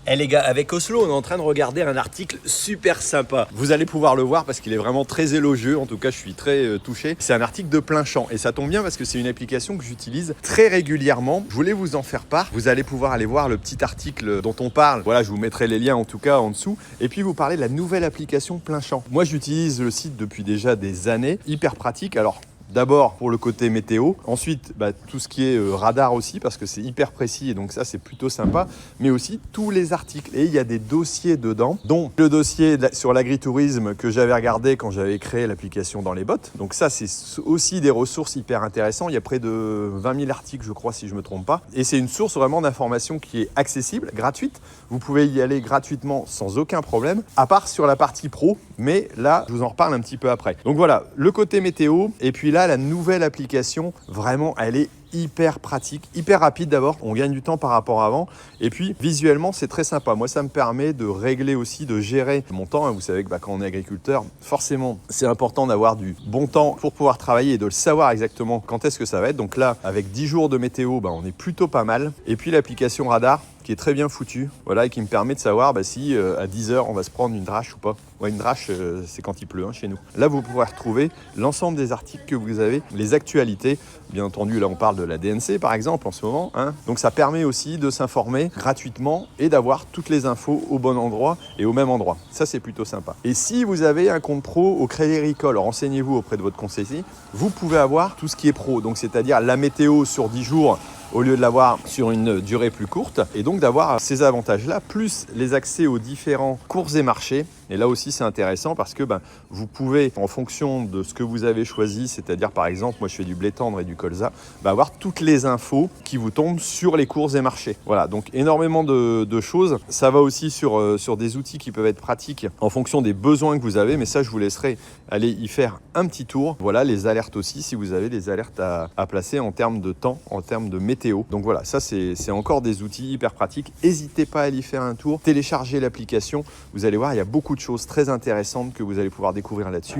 Eh les gars, avec Oslo, on est en train de regarder un article super sympa. Vous allez pouvoir le voir parce qu'il est vraiment très élogieux. En tout cas, je suis très touché. C'est un article de plein champ et ça tombe bien parce que c'est une application que j'utilise très régulièrement. Je voulais vous en faire part. Vous allez pouvoir aller voir le petit article dont on parle. Voilà, je vous mettrai les liens en tout cas en dessous. Et puis vous parlez de la nouvelle application plein champ. Moi, j'utilise le site depuis déjà des années. Hyper pratique. Alors, d'abord pour le côté météo, ensuite tout ce qui est radar aussi parce que c'est hyper précis et donc ça c'est plutôt sympa, mais aussi tous les articles et il y a des dossiers dedans, dont le dossier sur l'agritourisme que j'avais regardé quand j'avais créé l'application dans les bottes, donc ça c'est aussi des ressources hyper intéressantes, il y a près de 20 000 articles je crois si je me trompe pas, et c'est une source vraiment d'information qui est accessible, gratuite, vous pouvez y aller gratuitement sans aucun problème, à part sur la partie pro, mais là je vous en reparle un petit peu après. Donc voilà, le côté météo, et puis là la nouvelle application, vraiment, elle est hyper pratique, hyper rapide d'abord, on gagne du temps par rapport à avant, et puis visuellement c'est très sympa. Moi ça me permet de régler aussi, de gérer mon temps, vous savez que quand on est agriculteur, forcément c'est important d'avoir du bon temps pour pouvoir travailler et de le savoir exactement quand est-ce que ça va être. Donc là avec 10 jours de météo, on est plutôt pas mal, et puis l'application radar qui est très bien foutue, voilà, et qui me permet de savoir si à 10h on va se prendre une drache ou pas. Ouais, une drache c'est quand il pleut chez nous. Là vous pouvez retrouver l'ensemble des articles que vous avez, les actualités, bien entendu là on parle de la DNC par exemple en ce moment, donc ça permet aussi de s'informer gratuitement et d'avoir toutes les infos au bon endroit et au même endroit. Ça c'est plutôt sympa. Et si vous avez un compte pro au Crédit Agricole, renseignez-vous auprès de votre conseiller, vous pouvez avoir tout ce qui est pro, donc c'est-à-dire la météo sur 10 jours au lieu de l'avoir sur une durée plus courte, et donc d'avoir ces avantages-là, plus les accès aux différents cours et marchés. Et là aussi, c'est intéressant parce que vous pouvez, en fonction de ce que vous avez choisi, c'est-à-dire par exemple, moi je fais du blé tendre et du colza, avoir toutes les infos qui vous tombent sur les cours et marchés. Voilà, donc énormément de choses. Ça va aussi sur des outils qui peuvent être pratiques en fonction des besoins que vous avez, mais ça, je vous laisserai aller y faire un petit tour. Voilà, les alertes aussi, si vous avez des alertes à placer en termes de temps, en termes de météo. Donc voilà, ça c'est encore des outils hyper pratiques. N'hésitez pas à aller faire un tour, téléchargez l'application. Vous allez voir, il y a beaucoup de choses très intéressantes que vous allez pouvoir découvrir là-dessus.